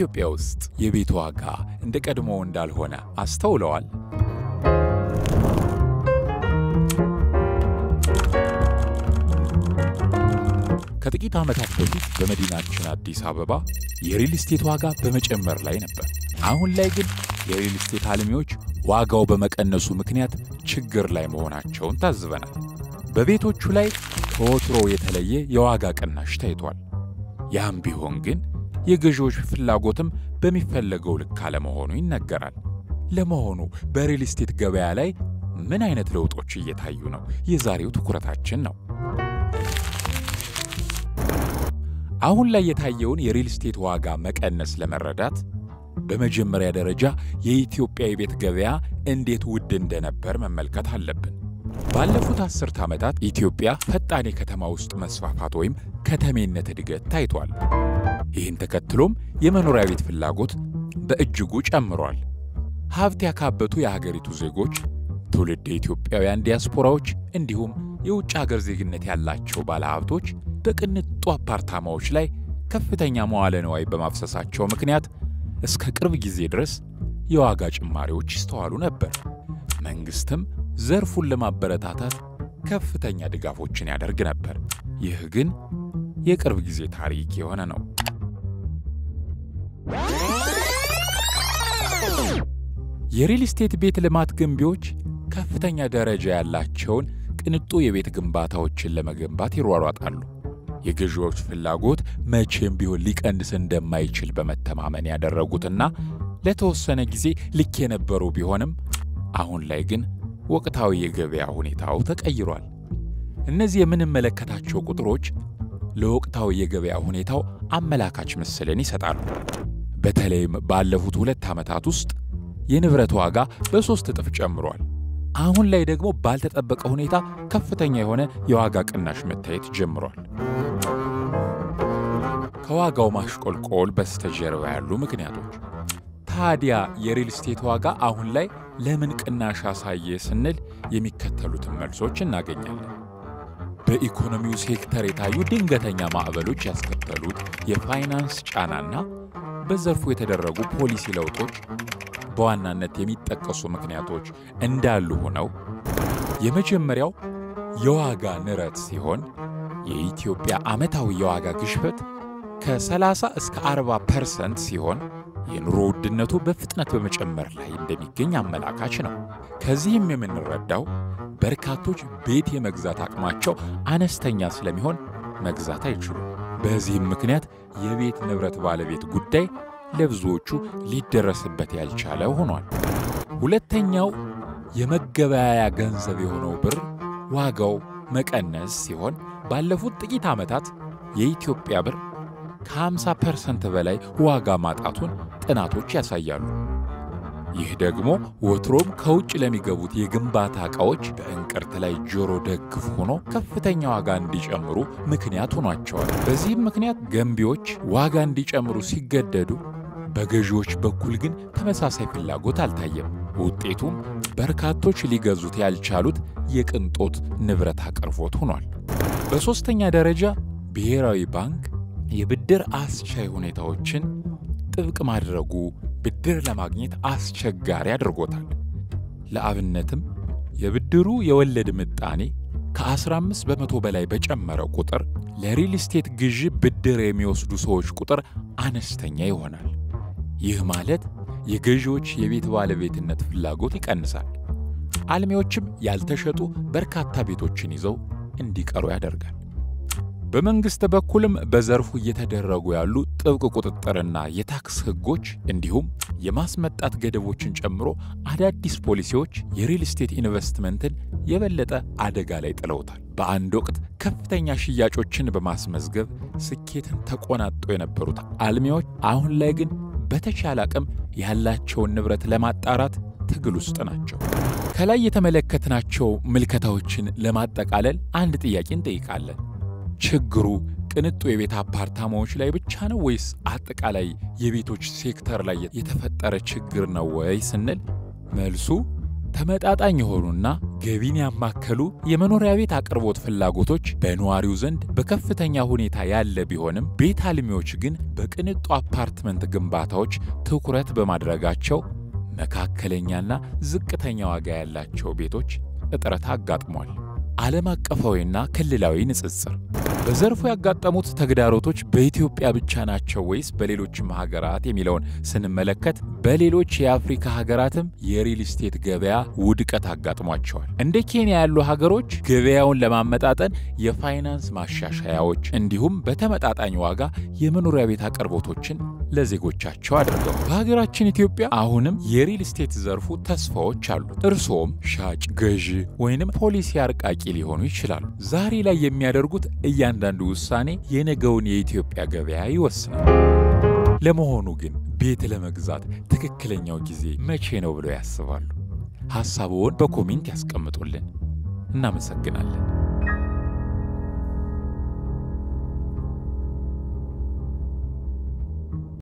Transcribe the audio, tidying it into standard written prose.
ኢትዮጵያ ውስጥ የቤት ዋጋ እንደ ቀድሞው እንዳልሆነ አስተውለዋል? ከጥቂት ዓመታት በፊት በመዲናችን አዲስ አበባ የሪል ስቴት ዋጋ በመጨመር ላይ ነበር። አሁን ላይ ግን የሪል ስቴት አልሚዎች ዋጋው በመቀነሱ ምክንያት ችግር ላይ መሆናቸውን ታዝበናል። በቤቶቹ ላይ ከወትሮ የተለየ የዋጋ ቅናሽ ታይቷል። ያም ቢሆን ግን የገዢዎች ፍላጎትም በሚፈለገው ልክ አለመሆኑ ይነገራል። ለመሆኑ በሪል ስቴት ገበያ ላይ ምን አይነት ለውጦች እየታዩ ነው? የዛሬው ትኩረታችን ነው። አሁን ላይ የታየውን የሪል ስቴት ዋጋ መቀነስ ለመረዳት በመጀመሪያ ደረጃ የኢትዮጵያ የቤት ገበያ እንዴት ውድ እንደነበር መመልከት አለብን። ባለፉት 10 ዓመታት ኢትዮጵያ ፈጣን የከተማ ውስጥ መስፋፋት ወይም ከተሜነት እድገት ታይቷል። ይህን ተከትሎም የመኖሪያ ቤት ፍላጎት በእጅጉ ጨምሯል። ሀብት ያካበቱ የሀገሪቱ ዜጎች፣ ትውልደ ኢትዮጵያውያን ዲያስፖራዎች እንዲሁም የውጭ ሀገር ዜግነት ያላቸው ባለሀብቶች በቅንጡ አፓርታማዎች ላይ ከፍተኛ መዋለ ንዋይ በማፍሰሳቸው ምክንያት እስከ ቅርብ ጊዜ ድረስ የዋጋ ጭማሪዎች ይስተዋሉ ነበር። መንግስትም ዘርፉን ለማበረታታት ከፍተኛ ድጋፎችን ያደርግ ነበር። ይህ ግን የቅርብ ጊዜ ታሪክ የሆነ ነው። የሪል ስቴት ቤት ልማት ገንቢዎች ከፍተኛ ደረጃ ያላቸውን ቅንጡ የቤት ግንባታዎችን ለመገንባት ይሯሯጣሉ። የገዢዎች ፍላጎት መቼም ቢሆን ሊቀንስ እንደማይችል በመተማመን ያደረጉትና ለተወሰነ ጊዜ ልክ የነበሩ ቢሆንም አሁን ላይ ግን ወቅታዊ የገበያ ሁኔታው ተቀይሯል። እነዚህ የምንመለከታቸው ቁጥሮች ለወቅታዊ የገበያ ሁኔታው አመላካች ምስልን ይሰጣሉ። በተለይም ባለፉት 2 ዓመታት ውስጥ የንብረት ዋጋ በ3 እጥፍ ጨምሯል። አሁን ላይ ደግሞ ባልተጠበቀ ሁኔታ ከፍተኛ የሆነ የዋጋ ቅናሽ መታየት ጀምሯል። ከዋጋው ማሽቆልቆል በስተጀርባ ያሉ ምክንያቶች ታዲያ የሪል ስቴት ዋጋ አሁን ላይ ለምን ቅናሽ አሳየ ስንል የሚከተሉትን መልሶች እናገኛለን። በኢኮኖሚው ሴክተር የታዩ ድንገተኛ ማዕበሎች ያስከተሉት የፋይናንስ ጫናና በዘርፉ የተደረጉ ፖሊሲ ለውጦች በዋናነት የሚጠቀሱ ምክንያቶች እንዳሉ ሆነው የመጀመሪያው የዋጋ ንረት ሲሆን የኢትዮጵያ ዓመታዊ የዋጋ ግሽበት ከ30 እስከ 40% ሲሆን የኑሮ ውድነቱ በፍጥነት በመጨመር ላይ እንደሚገኝ አመላካች ነው። ከዚህም የምንረዳው በርካቶች ቤት የመግዛት አቅማቸው አነስተኛ ስለሚሆን መግዛት አይችሉም። በዚህም ምክንያት የቤት ንብረት ባለቤት ጉዳይ ለብዙዎቹ ሊደረስበት ያልቻለ ሆኗል። ሁለተኛው የመገበያያ ገንዘብ የሆነው ብር ዋጋው መቀነስ ሲሆን ባለፉት ጥቂት ዓመታት የኢትዮጵያ ብር ከ50% በላይ ዋጋ ማጣቱን ጥናቶች ያሳያሉ። ይህ ደግሞ ወትሮም ከውጭ ለሚገቡት የግንባታ ዕቃዎች በእንቅርት ላይ ጆሮ ደግፍ ሆኖ ከፍተኛ ዋጋ እንዲጨምሩ ምክንያት ሆኗቸዋል። በዚህም ምክንያት ገንቢዎች ዋጋ እንዲጨምሩ ሲገደዱ፣ በገዢዎች በኩል ግን ተመሳሳይ ፍላጎት አልታየም። ውጤቱም በርካቶች ሊገዙት ያልቻሉት የቅንጦት ንብረት አቅርቦት ሆኗል። በሦስተኛ ደረጃ ብሔራዊ ባንክ የብድር አስቻይ ሁኔታዎችን ጥብቅ ማድረጉ ብድር ለማግኘት አስቸጋሪ አድርጎታል። ለአብነትም የብድሩ የወለድ ምጣኔ ከ15 በመቶ በላይ በጨመረ ቁጥር ለሪል ስቴት ግዢ ብድር የሚወስዱ ሰዎች ቁጥር አነስተኛ ይሆናል። ይህ ማለት የገዢዎች የቤት ባለቤትነት ፍላጎት ይቀንሳል። አልሚዎችም ያልተሸጡ በርካታ ቤቶችን ይዘው እንዲቀሩ ያደርጋል። በመንግስት በኩልም በዘርፉ እየተደረጉ ያሉ ጥብቅ ቁጥጥርና የታክስ ሕጎች እንዲሁም የማስመጣት ገደቦችን ጨምሮ አዳዲስ ፖሊሲዎች የሪል ስቴት ኢንቨስትመንትን የበለጠ አደጋ ላይ ጥለውታል። በአንድ ወቅት ከፍተኛ ሽያጮችን በማስመዝገብ ስኬትን ተቆናጦ የነበሩት አልሚዎች አሁን ላይ ግን በተቻለ አቅም ያላቸውን ንብረት ለማጣራት ትግል ውስጥ ናቸው። ከላይ የተመለከትናቸው ምልከታዎችን ለማጠቃለል አንድ ጥያቄ እንጠይቃለን። ችግሩ ቅንጡ የቤት አፓርታማዎች ላይ ብቻ ነው ወይስ አጠቃላይ የቤቶች ሴክተር ላይ የተፈጠረ ችግር ነው ወይ ስንል መልሱ ተመጣጣኝ የሆኑና ገቢን ያማከሉ የመኖሪያ ቤት አቅርቦት ፍላጎቶች በነዋሪው ዘንድ በከፍተኛ ሁኔታ ያለ ቢሆንም ቤት አልሚዎች ግን በቅንጡ አፓርትመንት ግንባታዎች ትኩረት በማድረጋቸው መካከለኛና ዝቅተኛ ዋጋ ያላቸው ቤቶች እጥረት አጋጥሟል። ዓለም አቀፋዊና ክልላዊ ንጽጽር በዘርፉ ያጋጠሙት ተግዳሮቶች በኢትዮጵያ ብቻ ናቸው ወይስ በሌሎችም ሀገራት የሚለውን ስንመለከት በሌሎች የአፍሪካ ሀገራትም የሪል ስቴት ገበያ ውድቀት አጋጥሟቸዋል። እንደ ኬንያ ያሉ ሀገሮች ገበያውን ለማመጣጠን የፋይናንስ ማሻሻያዎች እንዲሁም በተመጣጣኝ ዋጋ የመኖሪያ ቤት አቅርቦቶችን ለዜጎቻቸው አድርገዋል። በሀገራችን ኢትዮጵያ አሁንም የሪል ስቴት ዘርፉ ተስፋዎች አሉ። እርሶም ሻጭ፣ ገዢ ወይንም ፖሊሲ አርቃቂ ሊሆኑ ይችላሉ። ዛሬ ላይ የሚያደርጉት እያንዳንዱ ውሳኔ የነገውን የኢትዮጵያ ገበያ ይወስናል። ለመሆኑ ግን ቤት ለመግዛት ትክክለኛው ጊዜ መቼ ነው ብለው ያስባሉ? ሐሳቡን በኮሜንት ያስቀምጡልን። እናመሰግናለን።